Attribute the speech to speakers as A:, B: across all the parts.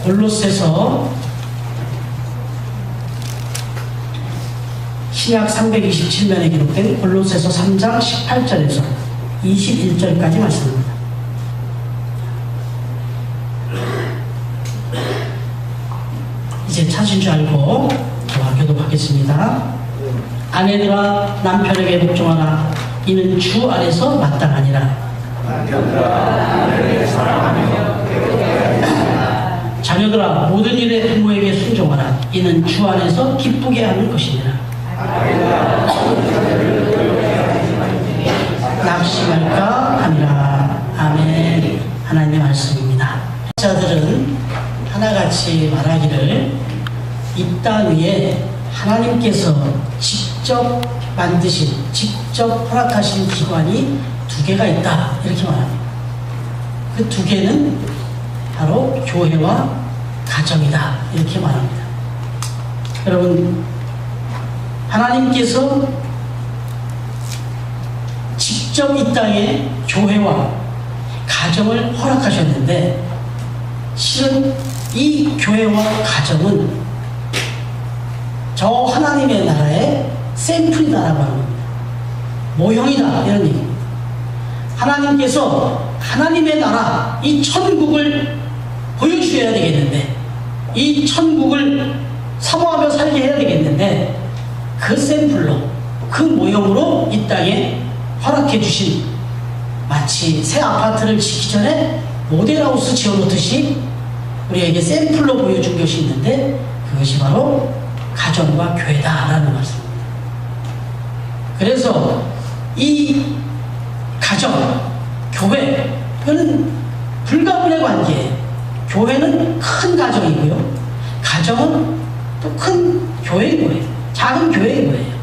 A: 골로새서 신약 327면에 기록된 골로새서 3장 18절에서 21절까지 말씀입니다. 이제 찾은 줄 알고 저와 교독하겠습니다. 아내들아 남편에게 복종하라. 이는 주 안에서 마땅하니라. 자녀들아 모든 일에 부모에게 순종하라. 이는 주 안에서 기쁘게 하는 것이니라. 낙심할까 하니라. 아멘. 하나님의 말씀입니다. 자들은 하나같이 말하기를 이 땅 위에 하나님께서 직접 만드신, 직접 허락하신 기관이 두 개가 있다, 이렇게 말합니다. 그 두 개는 바로 교회와 가정이다, 이렇게 말합니다. 여러분, 하나님께서 직접 이 땅에 교회와 가정을 허락하셨는데, 실은 이 교회와 가정은 저 하나님의 나라의 샘플이다라고 하는 겁니다. 모형이다, 이런 얘기입니다. 하나님께서 하나님의 나라, 이 천국을 보여주셔야 되겠는데, 이 천국을 사모하며 살게 해야 되겠는데, 그 샘플로, 그 모형으로 이 땅에 허락해 주신, 마치 새 아파트를 짓기 전에 모델하우스 지어놓듯이 우리에게 샘플로 보여준 것이 있는데, 그것이 바로 가정과 교회다라는 말씀입니다. 그래서 이 가정, 교회, 이거는 불가분의 관계예요. 교회는 큰 가정이고요, 가정은 또 큰 교회인 거예요. 작은 교회인 거예요.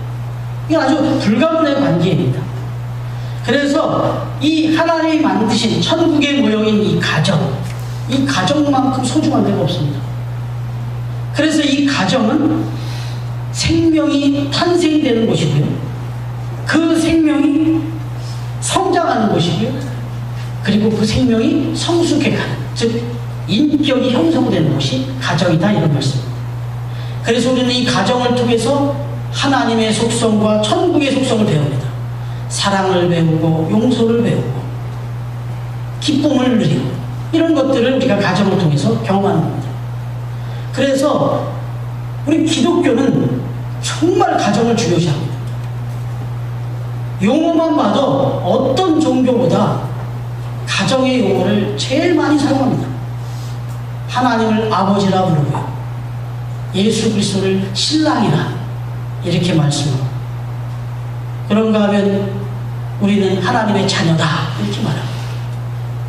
A: 이건 아주 불가분의 관계입니다. 그래서 이 하나님이 만드신 천국의 모형인 이 가정만큼 소중한 데가 없습니다. 그래서 이 가정은 생명이 탄생되는 곳이고요, 그 생명이 성장하는 곳이고요, 그리고 그 생명이 성숙해가는, 즉 인격이 형성되는 곳이 가정이다, 이런 말씀입니다. 그래서 우리는 이 가정을 통해서 하나님의 속성과 천국의 속성을 배웁니다. 사랑을 배우고 용서를 배우고 기쁨을 누리고, 이런 것들을 우리가 가정을 통해서 경험하는 겁니다. 그래서 우리 기독교는 정말 가정을 중요시합니다. 용어만 봐도 어떤 종교보다 가정의 용어를 제일 많이 사용합니다. 하나님을 아버지라 부르고요, 예수 그리스도를 신랑이라 이렇게 말씀합니다. 그런가 하면 우리는 하나님의 자녀다, 이렇게 말합니다.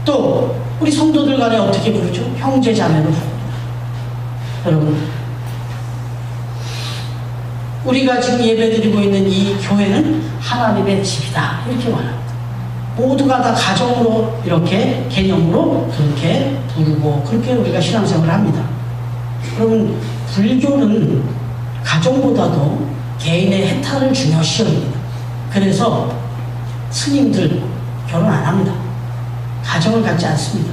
A: 또 우리 성도들 간에 어떻게 부르죠? 형제 자매로 부릅니다. 여러분, 우리가 지금 예배드리고 있는 이 교회는 하나님의 집이다, 이렇게 말합니다. 모두가 다 가정으로, 이렇게 개념으로 그렇게 부르고, 그렇게 우리가 신앙생활을 합니다. 여러분, 불교는 가정보다도 개인의 해탈을 중요시 여깁니다. 그래서 스님들 결혼 안 합니다. 가정을 갖지 않습니다.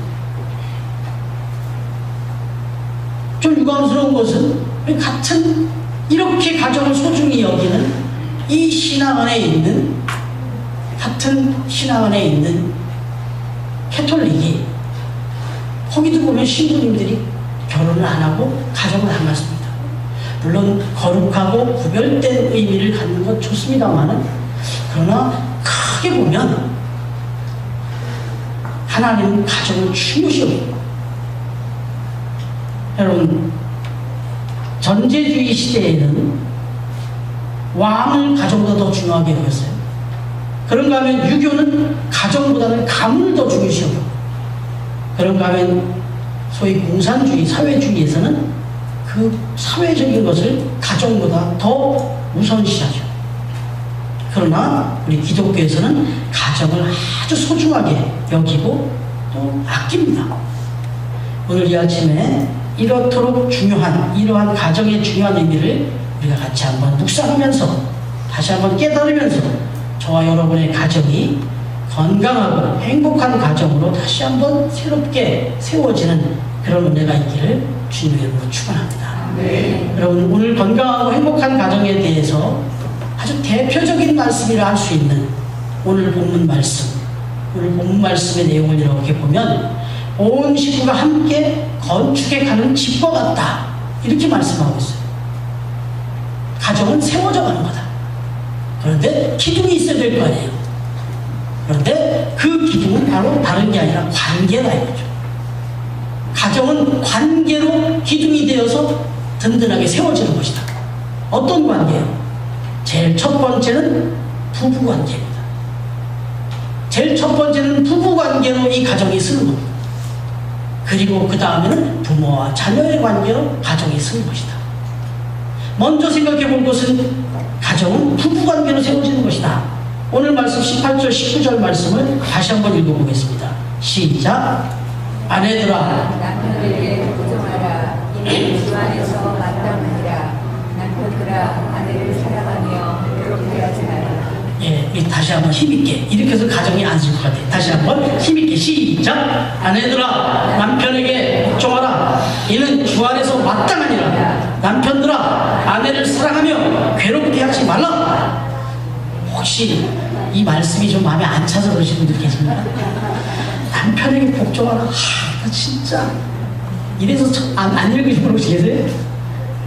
A: 좀 유감스러운 것은 우리 같은 이렇게 가정을 소중히 여기는 이 신앙 안에 있는, 같은 신앙 안에 있는 캐톨릭이, 거기도 보면 신부님들이 결혼을 안 하고 가정을 안 갖습니다. 물론 거룩하고 구별된 의미를 갖는 건 좋습니다만은, 그러나 크게 보면 하나님은 가정을 중요시 여깁니다. 여러분, 전제주의 시대에는 왕을 가정보다 더 중요하게 여겼어요. 그런가 하면 유교는 가정보다는 가문을 더 중요시 여겼고, 그런가 하면 소위 공산주의, 사회주의에서는 그 사회적인 것을 가정보다 더 우선시하죠. 그러나 우리 기독교에서는 가정을 아주 소중하게 여기고 또 아낍니다. 오늘 이 아침에 이렇도록 중요한, 이러한 가정의 중요한 의미를 우리가 같이 한번 묵상하면서, 다시 한번 깨달으면서, 저와 여러분의 가정이 건강하고 행복한 가정으로 다시 한번 새롭게 세워지는 그런 은혜가 있기를 주님의 이름으로 축원합니다.
B: 네.
A: 여러분, 오늘 건강하고 행복한 가정에 대해서 아주 대표적인 말씀이라 할 수 있는 오늘 본문 말씀의 내용을 이렇게 보면 온 식구가 함께 건축해 가는 집과 같다, 이렇게 말씀하고 있어요. 가정은 세워져 가는 거다. 그런데 기둥이 있어야 될 거 아니에요. 그런데 그 기둥은 바로 다른 게 아니라 관계다 이거죠. 가정은 관계로 기둥이 되어서 든든하게 세워지는 것이다. 어떤 관계요? 제일 첫 번째는 부부관계입니다. 제일 첫 번째는 부부관계로 이 가정이 서는 겁니다. 그리고 그 다음에는 부모와 자녀의 관계로 가정이 서는 것이다. 먼저 생각해 볼 것은 가정은 부부관계로 세워지는 것이다. 오늘 말씀 18절 19절 말씀을 다시 한번 읽어보겠습니다. 시작. 아내들아,
B: 남편에게 복종하라. 이는 주 안에서 마땅하니라. 남편들아, 아내를 사랑하며 괴롭게 하지 마라.
A: 예, 다시 한번 힘있게, 이렇게 해서 가정이 안 쓸 것 같아요. 다시 한번 힘있게 시작. 아내들아, 남편에게 복종하라. 이는 주 안에서 마땅하니라. 남편들아, 아내를 사랑하며 괴롭게 하지 말라. 혹시 이 말씀이 좀 마음에 안 차서 그러시는 분들 계십니까? 남편에게 복종하라. 나 진짜 이래서 안 읽으신 분 혹시 계세요?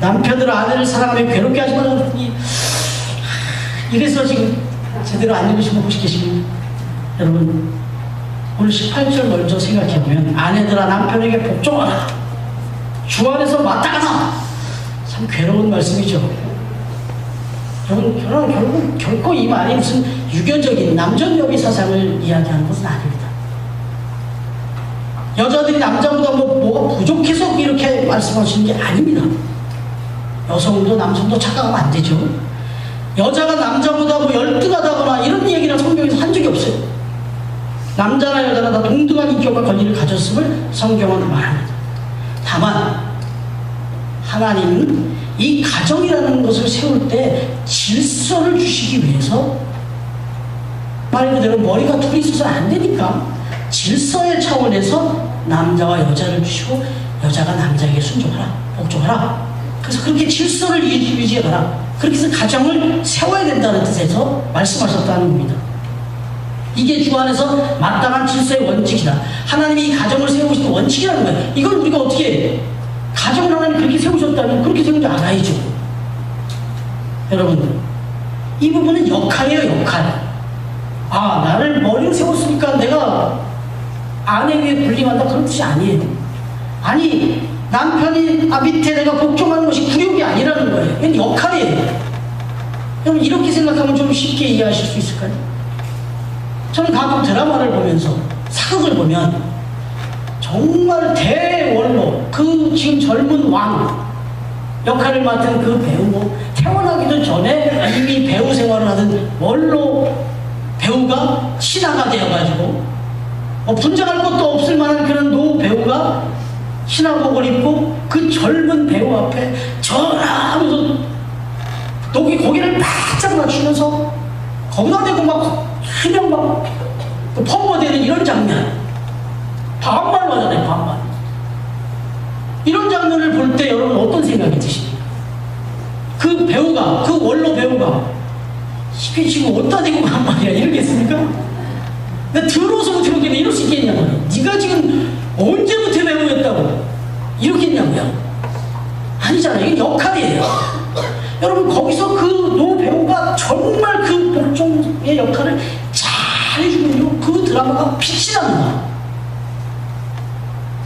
A: 남편들아, 아내를 사랑하며 괴롭게 하지 말라. 이래서 지금 제대로 안 읽으신 분 혹시 계십니까? 여러분, 오늘 18절 먼저 생각해보면 아내들아, 남편에게 복종하라. 주 안에서 마땅하다. 참 괴로운 말씀이죠. 여러분, 결국 결코 이 말이 무슨 유교적인 남전여비 사상을 이야기하는 것은 아닙니다. 여자들이 남자보다 뭐가 부족해서 이렇게 말씀하시는 게 아닙니다. 여성도 남성도 착각하면 안 되죠. 여자가 남자보다 열등하다거나 이런 얘기를 성경에서 한 적이 없어요. 남자나 여자나 다 동등한 인격과 권위를 가졌음을 성경은 말합니다. 다만 하나님은 이 가정이라는 것을 세울 때 질서를 주시기 위해서, 말 그대로 머리가 둘이 있어서는 안 되니까 질서의 차원에서 남자와 여자를 주시고 여자가 남자에게 순종하라, 복종하라. 그래서 그렇게 질서를 유지해가라. 그렇게 해서 가정을 세워야 된다는 뜻에서 말씀하셨다는 겁니다. 이게 주 안에서 마땅한 질서의 원칙이다. 하나님이 이 가정을 세우신 원칙이라는 거예요. 이걸 우리가 어떻게 해? 가정을 하나님 그렇게 세우셨다면 그렇게 세운 줄 알아야죠. 여러분, 이 부분은 역할이에요, 역할. 아, 나를 머리를 세웠으니까 내가 아내 위에 군림한다, 그런 뜻이 아니에요. 아니, 남편이 밑에 내가 복종하는 것이 굴욕이 아니라는 거예요. 이건 역할이에요. 여러분, 이렇게 생각하면 좀 쉽게 이해하실 수 있을까요? 저는 가끔 드라마를 보면서 사극을 보면 정말 대원로, 그 지금 젊은 왕 역할을 맡은 그 배우, 태어나기도 전에 이미 배우 생활을 하던 원로 배우가 신하가 되어가지고 분장할 것도 없을 만한 그런 노 배우가 신화복을 입고 그 젊은 배우 앞에 전화 하면서 고개를 바짝 맞추면서 거기다 대고 막 그냥 막 펌버되는 이런 장면, 반말 맞아요, 반말. 이런 장면을 볼 때 여러분 어떤 생각이 드십니까? 그 배우가, 그 원로 배우가 이게 지금 어디다 대고 반말이야 이러겠습니까? 나 들어서부터 이렇게 이럴 수 있겠냐고. 네가 지금 언제부터 배우였다고 이렇겠냐고요. 아니잖아요. 이게 역할이에요. 여러분, 거기서 그 노 배우가 정말 그 복종의 역할을 잘 해주면요, 그 드라마가 빛이 납니다.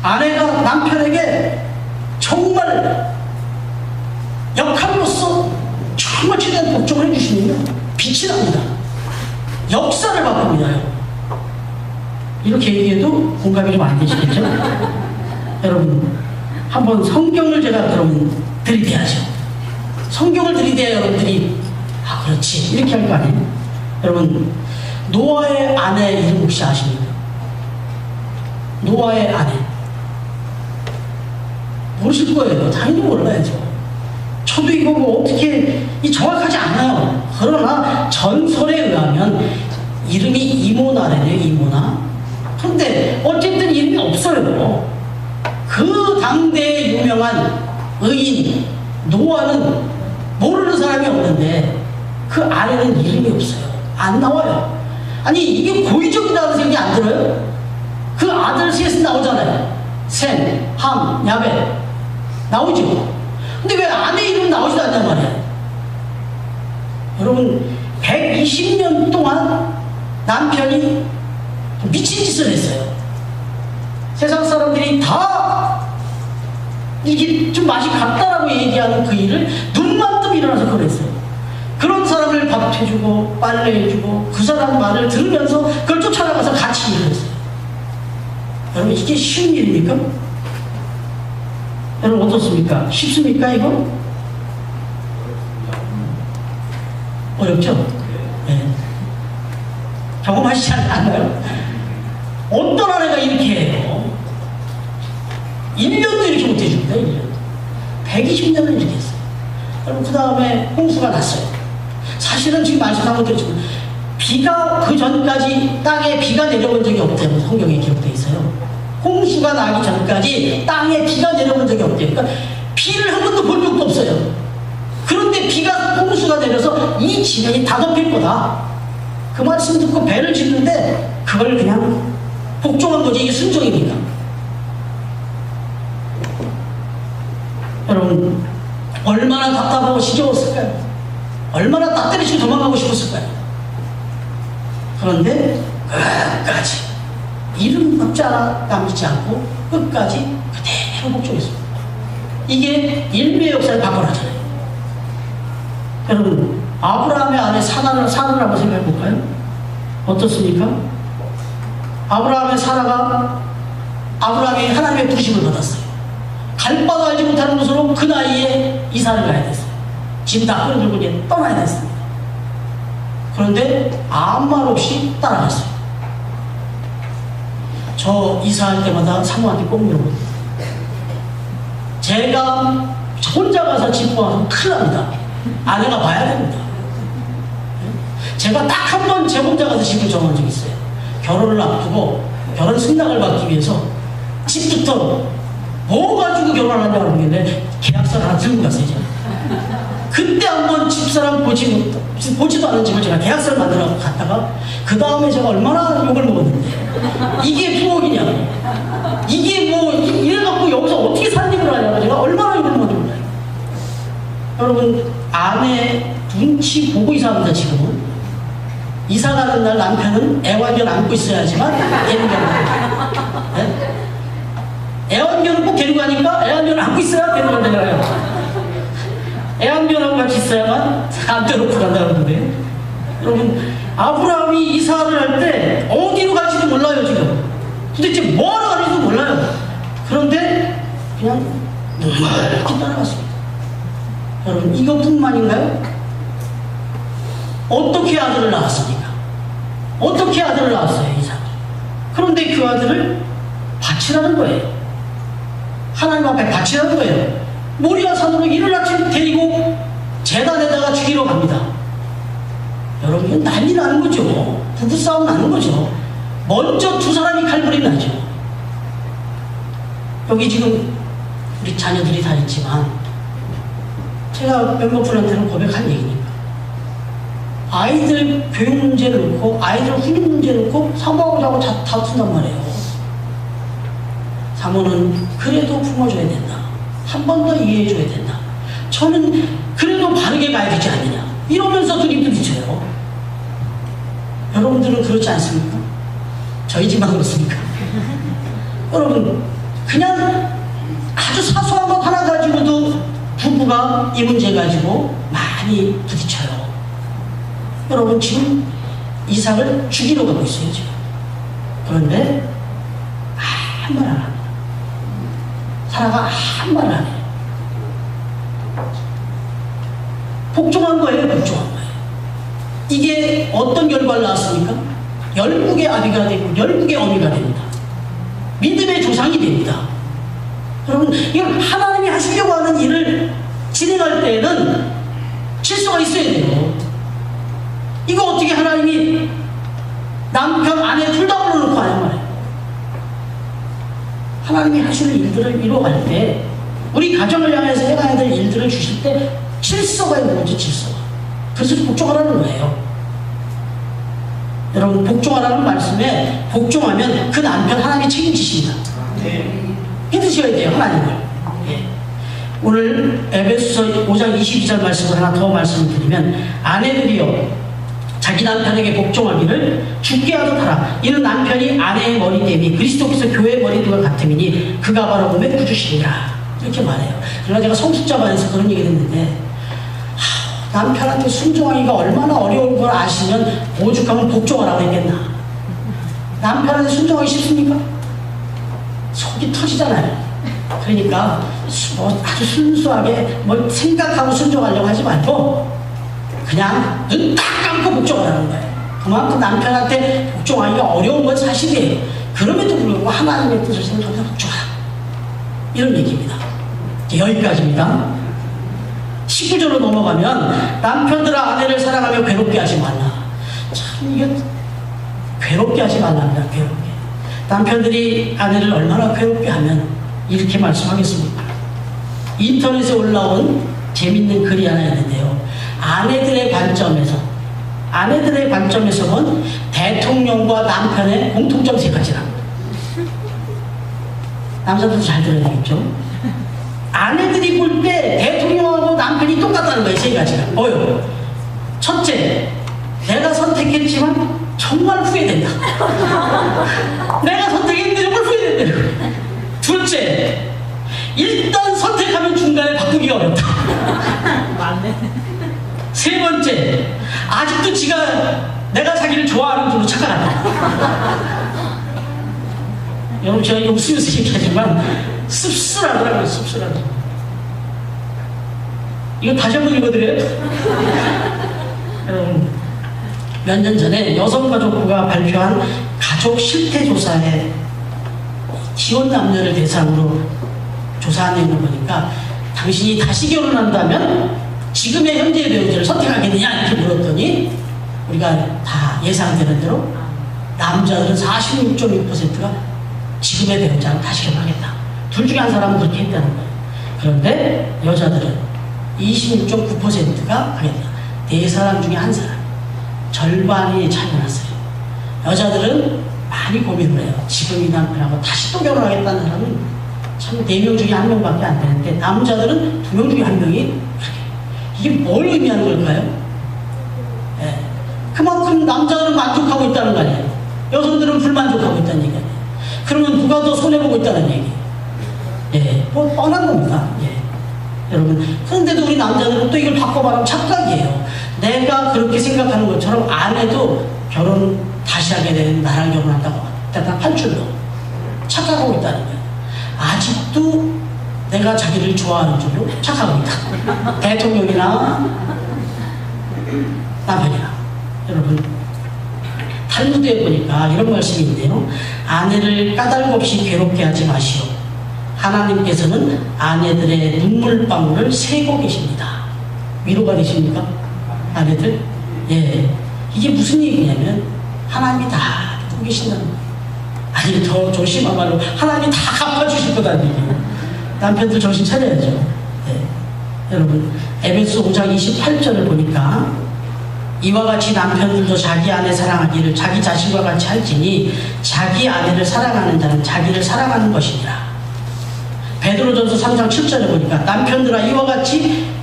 A: 아내가 남편에게 정말 역할로서 정말 최대한 복종을 해주시면 빛이 납니다. 역사를 바꿉니다. 이렇게 얘기해도 공감이 좀 안 되시겠죠? 여러분, 한번 성경을 제가 그러면 들이대야죠. 성경을 들이대야 여러분들이 아, 그렇지, 이렇게 할 거 아니에요? 여러분, 노아의 아내 이름 혹시 아십니까? 노아의 아내. 모르실 거예요. 당연히 몰라야죠. 저도 이거 뭐 어떻게 정확하지 않아요. 그러나 전설에 의하면 이름이 이모나래요, 이모나. 근데 어쨌든 이름이 없어요. 그 당대의 유명한 의인 노아는 모르는 사람이 없는데 그 아래는 이름이 없어요. 안 나와요. 아니 이게 고의적이라는 생각이 안 들어요? 그 아들 셋은 나오잖아요. 셈, 함, 야벳 나오죠. 근데 왜 아내 이름 나오지도 않냔 말이에요. 여러분 120년 동안 남편이 미친 짓을 했어요. 세상 사람들이 다 이게 좀 맛이 같다라고 얘기하는 그 일을 눈만 뜨면 일어나서 그랬어요. 그런 사람을 밥 해주고 빨래 해주고 그 사람 말을 들으면서 그걸 쫓아나가서 같이 일을 했어요. 여러분 이게 쉬운 일입니까? 여러분 어떻습니까? 쉽습니까 이거? 어렵죠? 네. 경험하시지 않나요? 어떤 아내가 이렇게 해요? 1년도 이렇게 못해줍니다. 1년 120년을 이렇게 했어요. 여러분 그 다음에 홍수가 났어요. 사실은 지금 말씀한 것도 있지만 비가 그 전까지 땅에 비가 내려본 적이 없다고 성경에 기록되어 있어요. 홍수가 나기 전까지 땅에 비가 내려본 적이 없대요. 그러니까 비를 한 번도 본 적도 없어요. 그런데 비가 홍수가 내려서 이 지면이 다 덮일 거다. 그 말씀 듣고 배를 짓는데 그걸 그냥 복종한 거지. 이게 순종입니까? 여러분 얼마나 답답하고 지겨웠을까요? 얼마나 딱 때리시고 도망가고 싶었을까요? 그런데 끝까지 이름 남지 않고 끝까지 그대로 복종했습니다. 이게 인류의 역사를 바꿔놨잖아요. 여러분 아브라함의 아내 사라를 한번 생각해 볼까요? 어떻습니까? 아브라함의 사라가 아브라함이 하나님의 부심을 받았어요. 갈 바도 알지 못하는 곳으로 그 나이에 이사를 가야 됐어요. 짐 다 끌어들고 이제 떠나야 됐습니다. 그런데 아무 말 없이 따라갔어요. 저 이사할 때마다 사모한테 꼭 물어봅니다. 제가 혼자 가서 집 보아서 큰일 납니다. 아내가 봐야 됩니다. 제가 딱 한 번 제 혼자 가서 집을 정한 적이 있어요. 결혼을 앞두고 결혼 승낙을 받기 위해서 집부터 뭐 가지고 결혼하냐고 하는데 계약서를 하나 들고 갔어요. 제가. 그때 한번 집사람 보지도 않은 집을 제가 계약서를 만들어 갔다가 그 다음에 제가 얼마나 욕을 먹었는데 이게 부엌이냐 이게 뭐 이래갖고 여기서 어떻게 살림을 하냐고 제가 얼마나 욕을 먹었는지 몰라요. 여러분 아내 눈치 보고 이사합니다. 지금은 이사 가는 날 남편은 애완견 안고 있어야지만 데리고 가요. 네? 애완견은 꼭 데리고 가니까 애완견을 안고 있어야 데리고 가요. 애완견하고 같이 있어야만 안 데려고 간다는데 여러분 아브라함이 이사를 할 때 어디로 갈지도 몰라요. 지금 도대체 뭐하러 가는지도 몰라요. 그런데 그냥 이렇게 따라갔습니다. 여러분 이것뿐만인가요? 어떻게 아들을 낳았습니까? 어떻게 아들을 낳았어요? 이삭. 그런데 그 아들을 바치라는 거예요. 하나님 앞에 바치라는 거예요. 모리아 산으로 이른 아침 데리고 제단에다가 죽이러 갑니다. 여러분 이건 난리 나는 거죠. 부부싸움 나는 거죠. 먼저 두 사람이 칼부림 나죠. 여기 지금 우리 자녀들이 다 있지만 제가 몇몇 분한테는 고백한 얘기니까 아이들 교육 문제를 놓고 아이들 훈육 문제를 놓고 사모하고 다툰단 말이에요. 사모는 그래도 품어줘야 된다. 한 번 더 이해해줘야 된다. 저는 그래도 바르게 가야 되지 않느냐. 이러면서 둘이 부딪혀요. 여러분들은 그렇지 않습니까? 저희 집만 그렇습니까? 여러분 그냥 아주 사소한 것 하나 가지고도 부부가 이 문제 가지고 많이 부딪혀요. 여러분 지금 이삭을 죽이러 가고 있어요. 지금. 그런데 아무 말 안 합니다. 사라가 아무 말 안 해요. 복종한 거예요. 복종한 거예요. 이게 어떤 결과를 낳았습니까? 열국의 아비가 되고 열국의 어미가 됩니다. 믿음의 조상이 됩니다. 여러분 이건 하나님이 하시려고 하는 일을 진행할 때에는 질서가 있어야 돼요. 이거 어떻게 하나님이 남편 아내 둘 다 불러놓고 하냔 말이에요. 하나님이 하시는 일들을 이루어갈 때 우리 가정을 향해서 해가야 될 일들을 주실 때 질서가 있는 거죠. 질서가. 그래서 복종하라는 거예요. 여러분, 복종하라는 말씀에 복종하면 그 남편 하나님이 책임지십니다. 믿으셔야 돼요, 하나님을. 예. 오늘 에베소서 5장 22절 말씀을 하나 더 말씀드리면, 아내들이여 자기 남편에게 복종하기를 주께 하듯 하라. 이는 남편이 아내의 머리됨이 그리스도께서 교회의 머리됨과 같음이니 그가 바로 몸의 구주시니라. 이렇게 말해요. 그러나 제가 성숙자반에서 그런 얘기를 했는데, 남편한테 순종하기가 얼마나 어려운 걸 아시면 오죽하면 복종하라고 했겠나. 남편한테 순종하기 쉽습니까? 속이 터지잖아요. 그러니까 아주 순수하게 뭘 생각하고 순종하려고 하지 말고 그냥 눈 딱 감고 복종하라는 거예요. 그만큼 남편한테 복종하기가 어려운 건 사실이에요. 그럼에도 불구하고 하나님의 뜻을 생각하면서 복종하라. 이런 얘기입니다. 여기까지입니다. 19절로 넘어가면, 남편들아 아내를 사랑하며 괴롭게 하지 말라. 참, 이게 괴롭게 하지 말랍니다. 괴롭게. 남편들이 아내를 얼마나 괴롭게 하면 이렇게 말씀하겠습니까? 인터넷에 올라온 재밌는 글이 하나 있는데요. 아내들의 관점에서 본 대통령과 남편의 공통점 3가지라. 남자들도 잘 들어야 되겠죠? 아내들이 볼 때 대통령하고 남편이 똑같다는 거예요. 3가지가. 뭐요? 첫째, 내가 선택했지만 정말 후회된다. 내가 선택했는데 정말 후회된다. 둘째, 일단 선택하면 중간에 바꾸기가 어렵다.
C: 맞네.
A: 세 번째, 아직도 내가 자기를 좋아하는 쪽으로 착각한다. 여러분, 제가 이거 웃으면서 얘기하지만 씁쓸하더라고요. 씁쓸하더라고요. 이거 다시 한번 읽어드려요? 여러분, 몇 년 전에 여성가족부가 발표한 가족 실태조사에 지원 남녀를 대상으로 조사한 내용을 보니까, 당신이 다시 결혼한다면 지금의 현재의 배우자를 선택하겠느냐 이렇게 물었더니, 우리가 다 예상되는 대로 남자들은 46.6%가 지금의 배우자를 다시 결혼하겠다. 둘 중에 한 사람은 그렇게 했다는 거예요. 그런데 여자들은 26.9%가 하겠다. 4사람 중에 한 사람. 절반이 차이가 났어요. 여자들은 많이 고민을 해요. 지금 이 남편하고 다시 또 결혼하겠다는 사람은 참 4명 중에 1명밖에 안 되는데, 남자들은 2명 중에 1명이 이게 뭘 의미하는 걸까요? 예. 그만큼 남자들은 만족하고 있다는 거 아니에요. 여성들은 불만족하고 있다는 얘기 아니에요. 그러면 누가 더 손해보고 있다는 얘기? 예, 뭐 뻔한 겁니다. 예. 여러분, 그런데도 우리 남자들은 또 이걸 바꿔 말하면 착각이에요. 내가 그렇게 생각하는 것처럼 아내도 결혼 다시 하게 되는 나랑 결혼한다고 딱 판줄로 착각하고 있다는 거예요. 아직도 내가 자기를 좋아하는 쪽으로 착각하고 있다. 대통령이나 남편이나. 여러분, 탈무드에 보니까 이런 말씀이 있네요. 아내를 까닭 없이 괴롭게 하지 마시오. 하나님께서는 아내들의 눈물방울을 세고 계십니다. 위로가 되십니까? 아내들? 예. 이게 무슨 얘기냐면, 하나님이 다 듣고 계신다는 거예요. 아니, 더 조심한 말로 하나님이 다 갚아주실 거다는 얘기예요. 남편들 정신 차려야죠. 예. 여러분, 에베소 5장 28절을 보니까, 이와 같이 남편들도 자기 아내 사랑하기를 자기 자신과 같이 할지니 자기 아내를 사랑하는 자는 자기를 사랑하는 것이니라. 베드로전서 3장 7절에 보니까, 남편들아 이와 같이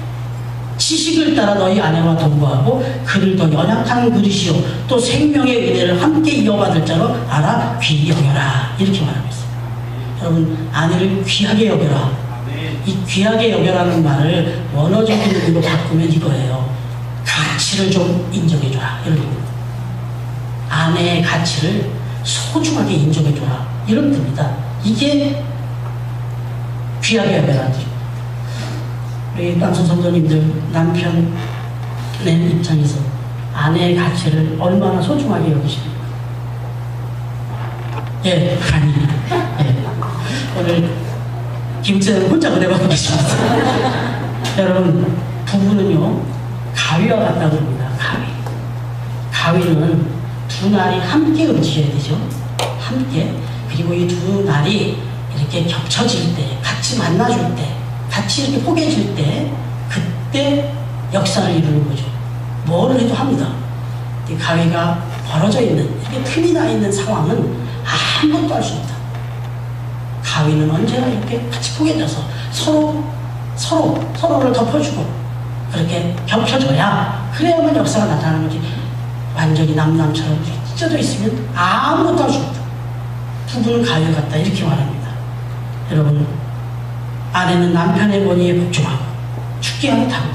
A: 지식을 따라 너희 아내와 동거하고 그를 더 연약한 그릇이요 또 생명의 은혜를 함께 이어받을 자로 알아 귀히 여겨라. 이렇게 말하고 있어요. 여러분, 아내를 귀하게 여겨라. 이 귀하게 여겨라는 말을 원어적인 의미로 바꾸면 이거예요. 가치를 좀 인정해줘라. 이런 겁니다. 아내의 가치를 소중하게 인정해줘라. 이런 뜻입니다. 이게 귀하게 여겨라는 뜻입니다. 우리 남성 성도님들, 남편의 입장에서 아내의 가치를 얼마나 소중하게 여기십니까? 예, 아니, 예. 오늘 김쌤은 혼자 은혜받고 계십니다. 여러분, 부부는요, 가위와 같다고 합니다. 가위는 두 날이 함께 움직여야 되죠. 함께. 그리고 이 두 날이 이렇게 이렇게 겹쳐질 때, 같이 만나줄 때, 같이 이렇게 포개질 때, 그때 역사를 이루는 거죠. 뭐를 해도 합니다. 이 가위가 벌어져 있는, 이렇게 틈이 나 있는 상황은 아무것도 할 수 없다. 가위는 언제나 이렇게 같이 포개져서 서로를 덮어주고 그렇게 겹쳐져야 그래야만 역사가 나타나는 거지. 완전히 남남처럼 찢어져 있으면 아무것도 할 수 없다. 부부는 가위 같다 이렇게 말합니다. 여러분, 아내는 남편의 권위에 복종하고 죽게 하듯하고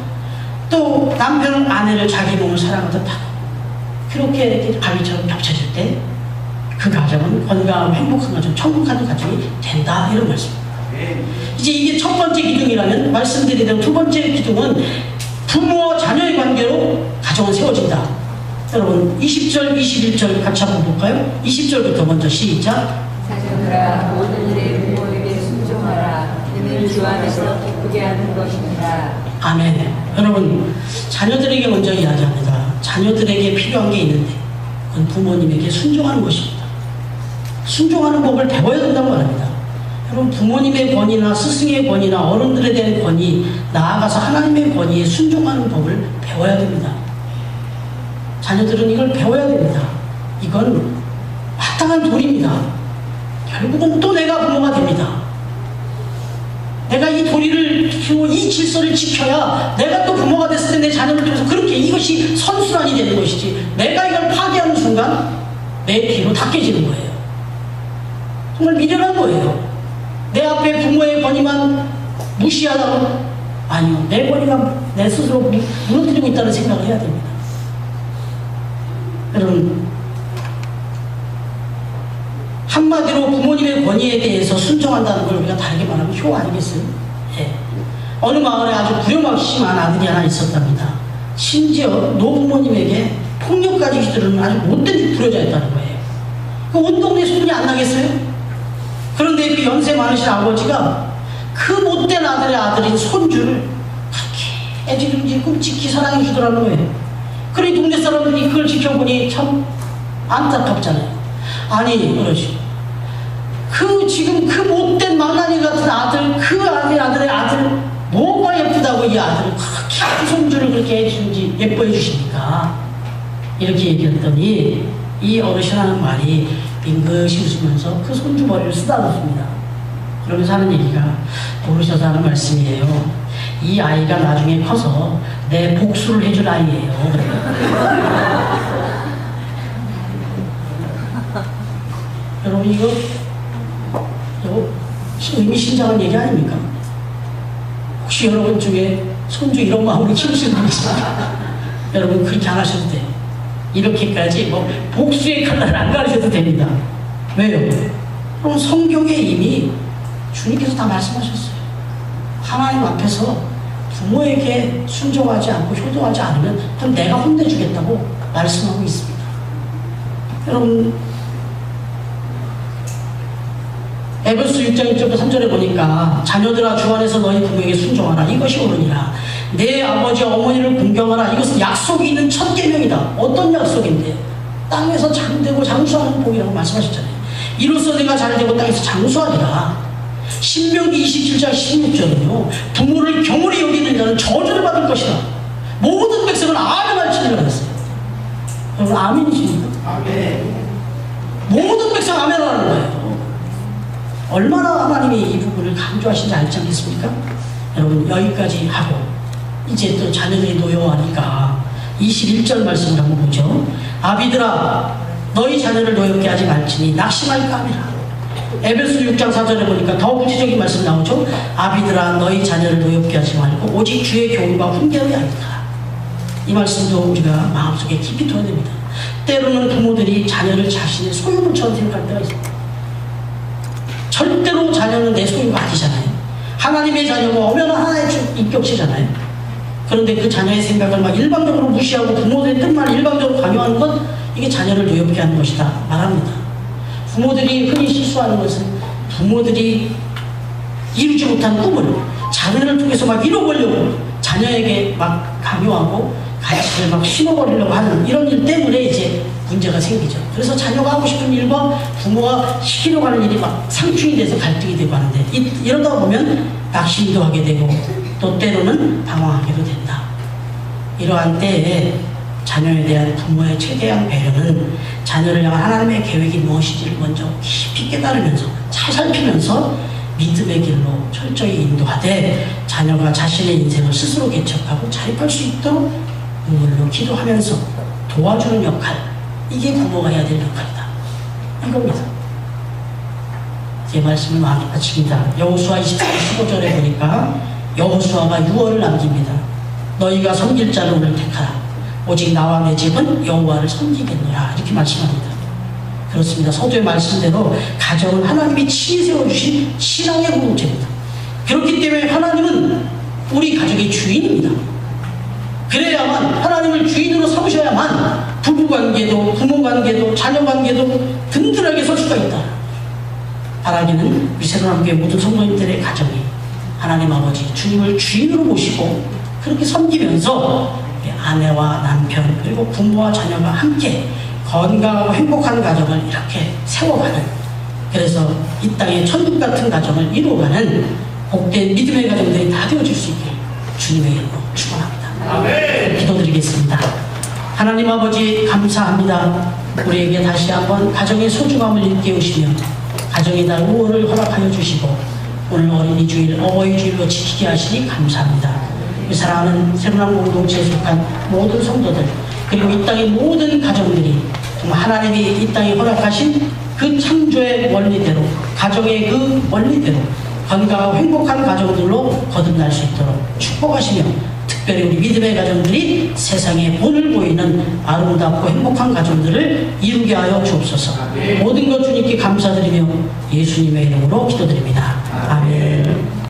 A: 또 남편은 아내를 자기 몸을 사랑하듯 하고 그렇게 이렇게 가위처럼 겹쳐질 때 그 가정은 건강하고 행복한 가정, 천국하는 가정이 된다 이런 말씀입니다. 이제 이게 첫 번째 기둥이라면 말씀드리던 두 번째 기둥은 부모와 자녀의 관계로 가정은 세워진다. 여러분 20절, 21절 같이 한번 볼까요? 20절부터 먼저 시작.
B: 자녀들아 모든 일에 부모에게 순종하라. 이는 주 안에서 기쁘게 하는 것입니다.
A: 아멘. 여러분 자녀들에게 먼저 이야기합니다. 자녀들에게 필요한 게 있는데 그건 부모님에게 순종하는 것입니다. 순종하는 법을 배워야 된다고 말합니다. 여러분 부모님의 권위나 스승의 권위나 어른들에 대한 권위, 나아가서 하나님의 권위에 순종하는 법을 배워야 됩니다. 자녀들은 이걸 배워야 됩니다. 이건 마땅한 도리입니다. 결국은 또 내가 부모가 됩니다. 내가 이 도리를 지키고 이 질서를 지켜야 내가 또 부모가 됐을 때 내 자녀를 통해서 그렇게 이것이 선순환이 되는 것이지, 내가 이걸 파괴하는 순간 내 뒤로 다 깨지는 거예요. 정말 미련한 거예요. 내 앞에 부모의 권위만 무시하다고? 아니요. 내 권위가 내 스스로 무너뜨리고 있다는 생각을 해야 됩니다. 여러분, 한마디로 부모님의 권위에 대해서 순종한다는 걸 우리가 다르게 말하면 효 아니겠어요? 예. 어느 마을에 아주 부려막심한 아들이 하나 있었답니다. 심지어 노부모님에게 폭력까지 휘두르는 아주 못된 불효자였다는 거예요. 그 온 동네 소문이 안 나겠어요? 그런데 그 연세 많으신 아버지가 그 못된 아들의 아들인 손주를 그렇게 애지중지 끔찍히 사랑해 주더라는 거예요. 그러니 동네 사람들이 그걸 지켜보니 참 안타깝잖아요. 아니 그러지, 지금 그 못된 망나니 같은 아들, 그 아들의 아들 뭐가 예쁘다고 이 아들을 그렇게 그 손주를 그렇게 애지중지 예뻐해 주십니까? 이렇게 얘기했더니 이 어르신 하는 말이 빙긋이 웃으면서 그 손주 머리를 쓰다듬습니다. 그러면서 하는 얘기가, 모르셔서 하는 말씀이에요. 이 아이가 나중에 커서 내 복수를 해줄 아이예요. 여러분 이거 의미심장한 얘기 아닙니까? 혹시 여러분 중에 손주 이런 마음으로 키우시는 분 있습니까? 여러분 그렇게 안 하셔도 돼요. 이렇게까지 복수의 칼날을 안 가르쳐도 됩니다. 왜요? 그럼 성경에 이미 주님께서 다 말씀하셨어요. 하나님 앞에서 부모에게 순종하지 않고 효도하지 않으면 그럼 내가 혼내주겠다고 말씀하고 있습니다. 여러분 에베소 6장 1절부터 3절에 보니까 자녀들아 주 안에서 너희 부모에게 순종하라. 이것이 옳으니라. 내 아버지와 어머니를 공경하라. 이것은 약속이 있는 첫 계명이다. 어떤 약속인데? 땅에서 잘되고 장수하는 복이라고 말씀하셨잖아요. 이로써 내가 잘되고 땅에서 장수하리라. 신명기 27장 16절은요. 부모를 경홀히 여기는 자는 저주를 받을 것이다. 모든 백성은 아멘을 치리라 그랬어요. 여러분 아멘이십니까? 아멘. 모든 백성 아멘 하는 거예요. 얼마나 하나님이 이 부분을 강조하시는지 알지 않겠습니까? 여러분 여기까지 하고 이제 또 자녀들이 노여워하니까 21절 말씀을 한번 보죠. 아비들아 너희 자녀를 노엽게 하지 말지니 낙심할까 하니라. 에베소 6장 4절에 보니까 더 구체적인 말씀 나오죠. 아비들아 너희 자녀를 노엽게 하지 말고 오직 주의 교훈과 훈계를 하리라. 이 말씀도 우리가 마음속에 깊이 둬야 됩니다. 때로는 부모들이 자녀를 자신의 소유물처럼 생각할 때가 있습니다. 절대로 자녀는 내 소유가 아니잖아요. 하나님의 자녀고 엄연한 하나의 인격체잖아요. 그런데 그 자녀의 생각을 막 일방적으로 무시하고 부모들의 뜻만 일방적으로 강요하는 것, 이게 자녀를 노엽게 하는 것이다 말합니다. 부모들이 흔히 실수하는 것은 부모들이 이루지 못한 꿈을 자녀를 통해서 막 이뤄보려고 자녀에게 막 강요하고 가치를 막 심어버리려고 하는 이런 일 때문에 이제 문제가 생기죠. 그래서 자녀가 하고 싶은 일과 부모가 시키려고 하는 일이 막 상충이 돼서 갈등이 되고 하는데 이러다 보면 낙심도 하게 되고 또 때로는 방황하게도 된다. 이러한 때에 자녀에 대한 부모의 최대한 배려는 자녀를 향한 하나님의 계획이 무엇인지를 먼저 깊이 깨달으면서 잘 살피면서 믿음의 길로 철저히 인도하되 자녀가 자신의 인생을 스스로 개척하고 자립할 수 있도록 눈물로 기도하면서 도와주는 역할, 이게 부모가 해야 될 역할이다. 이겁니다. 제 말씀을 마칩니다. 여호수아 24장 15절에 보니까 여호수아가 유언을 남깁니다. 너희가 섬길 자를 오늘 택하라. 오직 나와 내 집은 여호와를 섬기겠노라. 이렇게 말씀합니다. 그렇습니다. 서두의 말씀대로 가정은 하나님이 친히 세워주신 신앙의 공동체입니다. 그렇기 때문에 하나님은 우리 가족의 주인입니다. 그래야만 하나님을 주인으로 삼으셔야만 부부관계도 부모관계도 자녀관계도 든든하게 설 수가 있다. 바라기는 우리 새로운교회 모든 성도님들의 가정이 하나님 아버지 주님을 주인으로 모시고 그렇게 섬기면서 아내와 남편 그리고 부모와 자녀가 함께 건강하고 행복한 가정을 이렇게 세워가는, 그래서 이 땅에 천국 같은 가정을 이루어가는 복된 믿음의 가정들이 다 되어질 수 있게 주님의 이름으로 축원합니다. 아멘. 기도드리겠습니다. 하나님 아버지 감사합니다. 우리에게 다시 한번 가정의 소중함을 일깨우시며 가정의 날 5월을 허락하여 주시고 오늘 어린이 주일, 어버이 주일로 지키게 하시니 감사합니다. 이 사랑하는 새로운 공동체에 속한 모든 성도들 그리고 이 땅의 모든 가정들이 정말 하나님이 이 땅에 허락하신 그 창조의 원리대로 가정의 그 원리대로 건강하고 행복한 가정들로 거듭날 수 있도록 축복하시며 특별히 우리 믿음의 가정들이 세상에 본을 보이는 아름답고 행복한 가정들을 이루게 하여 주옵소서. 모든 것 주님께 감사드리며 예수님의 이름으로 기도드립니다. 아멘.